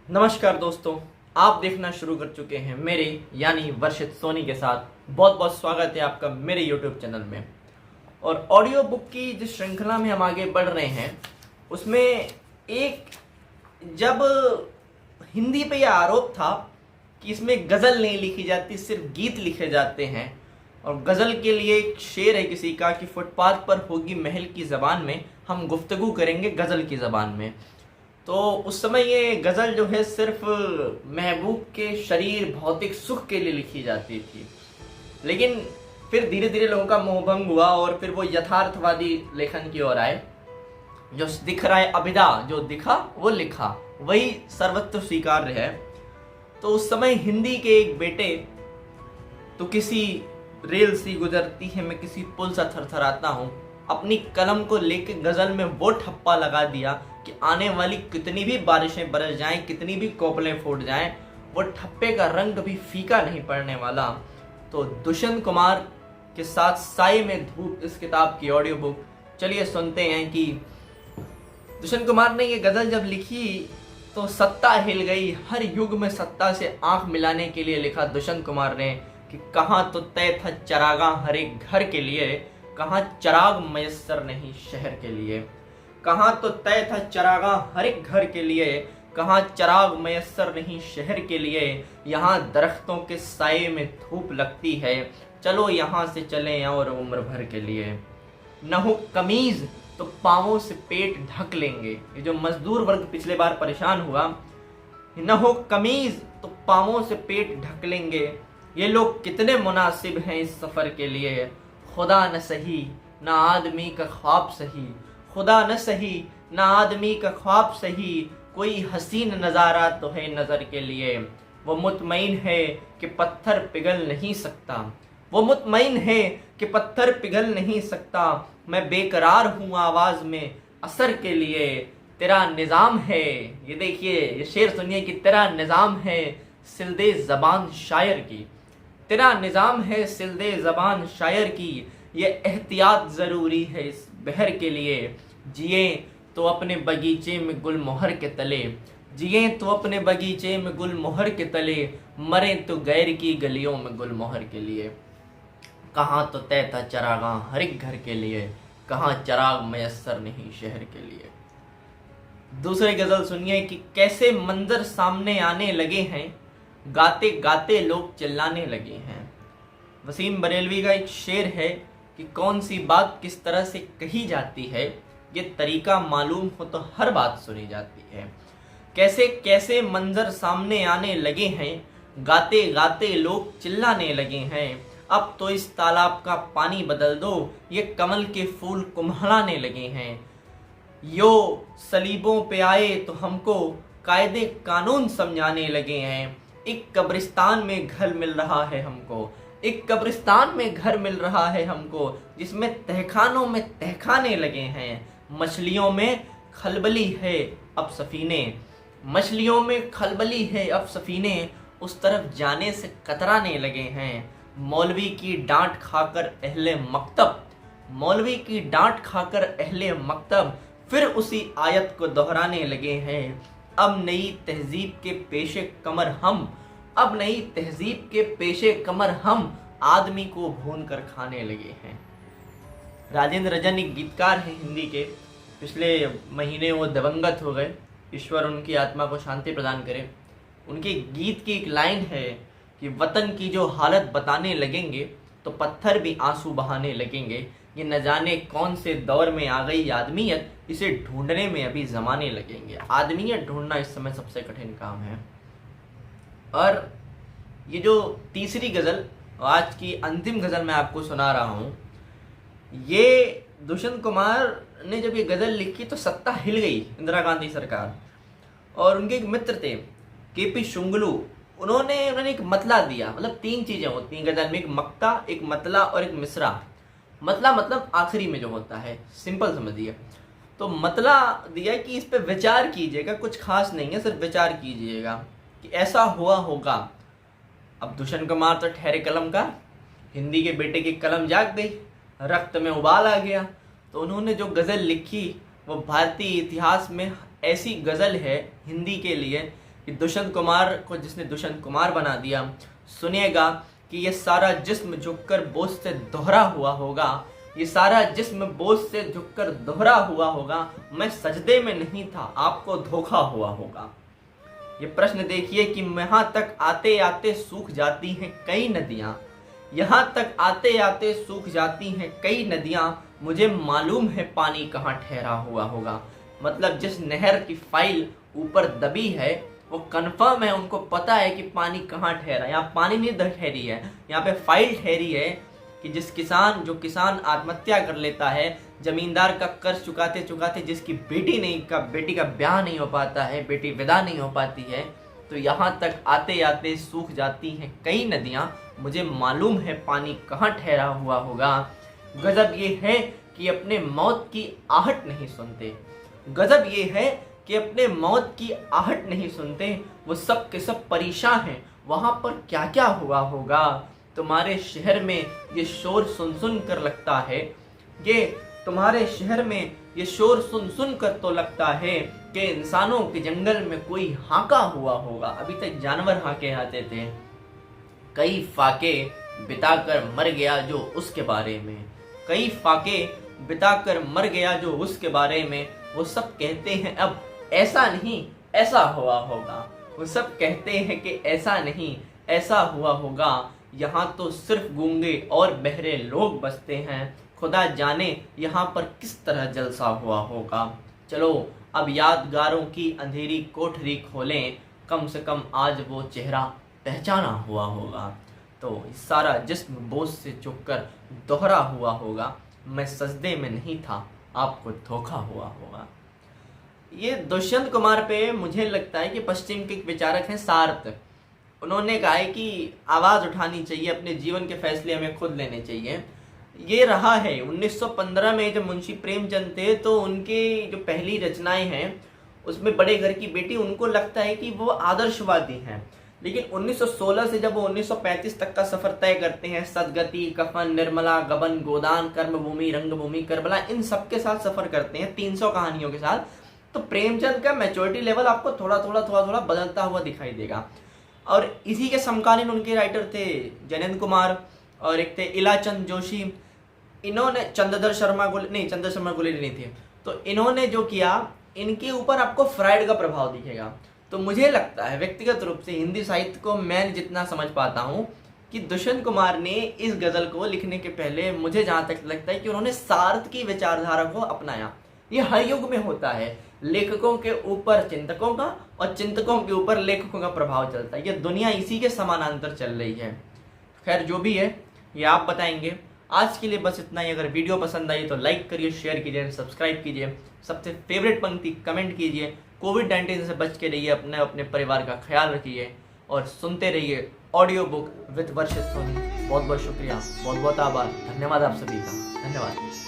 नमस्कार दोस्तों, आप देखना शुरू कर चुके हैं मेरे यानी वर्षित सोनी के साथ। बहुत बहुत स्वागत है आपका मेरे यूट्यूब चैनल में। और ऑडियो बुक की जिस श्रृंखला में हम आगे बढ़ रहे हैं उसमें एक जब हिंदी पे यह आरोप था कि इसमें गज़ल नहीं लिखी जाती, सिर्फ गीत लिखे जाते हैं। और गज़ल के लिए एक शेर है किसी का कि फुटपाथ पर होगी महल की ज़बान में, हम गुफ्तगू करेंगे गज़ल की ज़बान में। तो उस समय ये गज़ल जो है सिर्फ महबूब के शरीर भौतिक सुख के लिए लिखी जाती थी। लेकिन फिर धीरे धीरे लोगों का मोहभंग हुआ और फिर वो यथार्थवादी लेखन की ओर आए। जो दिख रहा है अभिदा, जो दिखा वो लिखा, वही सर्वत्र स्वीकार्य है। तो उस समय हिंदी के एक बेटे, तो किसी रेल सी गुजरती है मैं किसी पुल सा थरथराता हूँ, अपनी कलम को लेके गज़ल में वो ठप्पा लगा दिया कि आने वाली कितनी भी बारिशें बरस जाएं, कितनी भी कोपलें फूट जाएं, वो ठप्पे का रंग कभी फीका नहीं पड़ने वाला। तो दुष्यंत कुमार के साथ साए में धूप, इस किताब की ऑडियो बुक चलिए सुनते हैं कि दुष्यंत कुमार ने ये गज़ल जब लिखी तो सत्ता हिल गई। हर युग में सत्ता से आंख मिलाने के लिए लिखा दुष्यंत कुमार ने कि कहाँ तो तय था चरागा हर एक घर के लिए, कहाँ चराग मयस्सर नहीं शहर के लिए। कहाँ तो तय था चरागा हर एक घर के लिए, कहाँ चराग मयस्सर नहीं शहर के लिए। यहाँ दरख्तों के साये में धूप लगती है, चलो यहाँ से चलें और उम्र भर के लिए। न हो कमीज तो पाँवों से पेट ढक लेंगे। ये जो मजदूर वर्ग पिछले बार परेशान हुआ, न हो कमीज तो पाँवों से पेट ढक लेंगे। ये लोग कितने मुनासिब हैं इस सफ़र के लिए। खुदा न सही न आदमी का ख्वाब सही, खुदा न सही न आदमी का ख्वाब सही, कोई हसीन नज़ारा तो है नज़र के लिए। वो मुतमईन है कि पत्थर पिघल नहीं सकता, वो मुतमईन है कि पत्थर पिघल नहीं सकता। मैं बेकरार हूँ आवाज़ में असर के लिए, तेरा निज़ाम है। ये देखिए, ये शेर सुनिए कि तेरा निज़ाम है सिलदे ज़बान शायर की, तेरा निज़ाम है सिलदे ज़बान शायर की। ये एहतियात ज़रूरी है इस बहर के लिए। जिए तो अपने बगीचे में गुल मोहर के तले, जिए तो अपने बगीचे में गुल मोहर के तले, मरें तो गैर की गलियों में गुल मोहर के लिए। कहाँ तो तय था चरागा हर एक घर के लिए, कहाँ चराग मयस्सर नहीं शहर के लिए। दूसरी गज़ल सुनिए कि कैसे मंजर सामने आने लगे हैं, गाते गाते लोग चिल्लाने लगे हैं। वसीम बरेलवी का एक शेर है कि कौन सी बात किस तरह से कही जाती है, ये तरीका मालूम हो तो हर बात सुनी जाती है। कैसे कैसे मंजर सामने आने लगे हैं, गाते गाते लोग चिल्लाने लगे हैं। अब तो इस तालाब का पानी बदल दो, ये कमल के फूल कुम्हलाने लगे हैं। यो सलीबों पे आए तो हमको कायदे कानून समझाने लगे हैं। एक कब्रिस्तान में घर मिल रहा है हमको, एक कब्रिस्तान में घर मिल रहा है हमको, जिसमें तहखानों में तहखाने लगे हैं। मछलियों में खलबली है अब सफीने, मछलियों में खलबली है अब सफीने, उस तरफ जाने से कतराने लगे हैं। मौलवी की डांट खाकर अहले मकतब, मौलवी की डांट खाकर अहले मकतब, फिर उसी आयत को दोहराने लगे हैं। अब नई तहजीब के पेशे कमर हम, अब नई तहजीब के पेशे कमर हम, आदमी को भून कर खाने लगे हैं। राजेंद्र रजन एक गीतकार हैं हिंदी के, पिछले महीने वो दिवंगत हो गए, ईश्वर उनकी आत्मा को शांति प्रदान करे। उनके गीत की एक लाइन है कि वतन की जो हालत बताने लगेंगे तो पत्थर भी आंसू बहाने लगेंगे। ये न जाने कौन से दौर में आ गई आदमियत, इसे ढूंढने में अभी ज़माने लगेंगे। आदमियत ढूंढना इस समय सबसे कठिन काम है। और ये जो तीसरी गज़ल, आज की अंतिम गज़ल मैं आपको सुना रहा हूँ, ये दुष्यंत कुमार ने जब ये गज़ल लिखी तो सत्ता हिल गई, इंदिरा गांधी सरकार। और उनके एक मित्र थे केपी शुंगलू, उन्होंने एक मतला दिया। मतलब तीन चीज़ें होती हैं गज़ल में, एक मक्ता, एक मतला और एक मिसरा। मतला मतलब आखिरी में जो होता है, सिंपल समझिए। तो मतला दिया कि इस पे विचार कीजिएगा, कुछ खास नहीं है, सिर्फ विचार कीजिएगा कि ऐसा हुआ होगा। अब दुष्यंत कुमार तो ठहरे कलम का, हिंदी के बेटे की कलम जाग गई, रक्त में उबाल आ गया। तो उन्होंने जो गज़ल लिखी वो भारतीय इतिहास में ऐसी गज़ल है हिंदी के लिए कि दुष्यंत कुमार को जिसने दुष्यंत कुमार बना दिया, सुनिएगा कि ये सारा जिस्म झुककर बोझ से दोहरा हुआ होगा, ये सारा जिस्म बोझ से झुककर दोहरा हुआ होगा, मैं सजदे में नहीं था, आपको धोखा हुआ होगा। ये प्रश्न देखिए कि यहाँ तक आते आते सूख जाती हैं कई नदियाँ, यहाँ तक आते आते सूख जाती हैं कई नदियाँ, मुझे मालूम है पानी कहाँ ठहरा हुआ होगा। मतलब जिस नहर की फाइल ऊपर दबी है वो कंफर्म है, उनको पता है कि पानी कहाँ ठहरा। यहाँ पानी नहीं ठहरी है, यहाँ पे फाइल ठहरी है कि जो किसान आत्महत्या कर लेता है, जमींदार का कर्ज चुकाते चुकाते जिसकी बेटी का ब्याह नहीं हो पाता है, बेटी विदा नहीं हो पाती है, तो यहाँ तक आते आते सूख जाती हैं कई नदियाँ, मुझे मालूम है पानी कहाँ ठहरा हुआ होगा। गजब ये है कि अपने मौत की आहट नहीं सुनते, गजब ये है कि अपने मौत की आहट नहीं सुनते, वो सब के सब परेशान हैं, वहाँ पर क्या क्या हुआ होगा। तुम्हारे शहर में ये शोर सुन सुन कर लगता है, ये तुम्हारे शहर में ये शोर सुन सुन कर तो लगता है कि इंसानों के जंगल में कोई हाका हुआ होगा। अभी तक जानवर हाके आते थे, कई फाके बिताकर मर गया जो उसके बारे में, कई फाके बिताकर मर गया जो उसके बारे में, वो सब कहते हैं अब ऐसा नहीं ऐसा हुआ होगा, वो सब कहते हैं कि ऐसा नहीं ऐसा हुआ होगा। यहाँ तो सिर्फ गूंगे और बहरे लोग बसते हैं, खुदा जाने यहाँ पर किस तरह जलसा हुआ होगा। चलो अब यादगारों की अंधेरी कोठरी खोलें, कम से कम आज वो चेहरा पहचाना हुआ होगा। तो सारा जिस्म बोझ से झुककर दोहरा हुआ होगा, मैं सजदे में नहीं था, आपको धोखा हुआ होगा। ये दुष्यंत कुमार पे मुझे लगता है कि पश्चिम के विचारक हैं सार्थ, उन्होंने कहा है कि आवाज़ उठानी चाहिए, अपने जीवन के फैसले हमें खुद लेने चाहिए। ये रहा है 1915 में जब मुंशी प्रेमचंद थे तो उनके जो पहली रचनाएं हैं उसमें बड़े घर की बेटी, उनको लगता है कि वो आदर्शवादी हैं। लेकिन 1916 से जब वो 1935 तक का सफर तय करते हैं, सदगति, कफन, निर्मला, गबन, गोदान, कर्मभूमि, रंगभूमि, करबला, इन सब के साथ सफर करते हैं 300 कहानियों के साथ, तो प्रेमचंद का मैच्योरिटी लेवल आपको थोड़ा थोड़ा बदलता हुआ दिखाई देगा। और इसी के समकालीन उनके राइटर थे जयनंद कुमार और एक थे इलाचंद जोशी। इन्होंने चंद्रधर शर्मा गुलेरी नहीं थे, तो इन्होंने जो किया, इनके ऊपर आपको फ्राइड का प्रभाव दिखेगा। तो मुझे लगता है व्यक्तिगत रूप से हिंदी साहित्य को मैं जितना समझ पाता हूँ कि दुष्यंत कुमार ने इस गज़ल को लिखने के पहले, मुझे जहाँ तक लगता है कि उन्होंने सार्थ की विचारधारा को अपनाया। ये हर युग में होता है, लेखकों के ऊपर चिंतकों का और चिंतकों के ऊपर लेखकों का प्रभाव चलता है। ये दुनिया इसी के समानांतर चल रही है। खैर जो भी है ये आप बताएंगे। आज के लिए बस इतना ही। अगर वीडियो पसंद आई तो लाइक करिए, शेयर कीजिए, सब्सक्राइब कीजिए, सबसे फेवरेट पंक्ति कमेंट कीजिए। कोविड-19 से बच के रहिए, अपने परिवार का ख्याल रखिए और सुनते रहिए ऑडियो बुक विद वर्षित सोनी। बहुत बहुत शुक्रिया, बहुत बहुत आभार, धन्यवाद आप सभी का, धन्यवाद।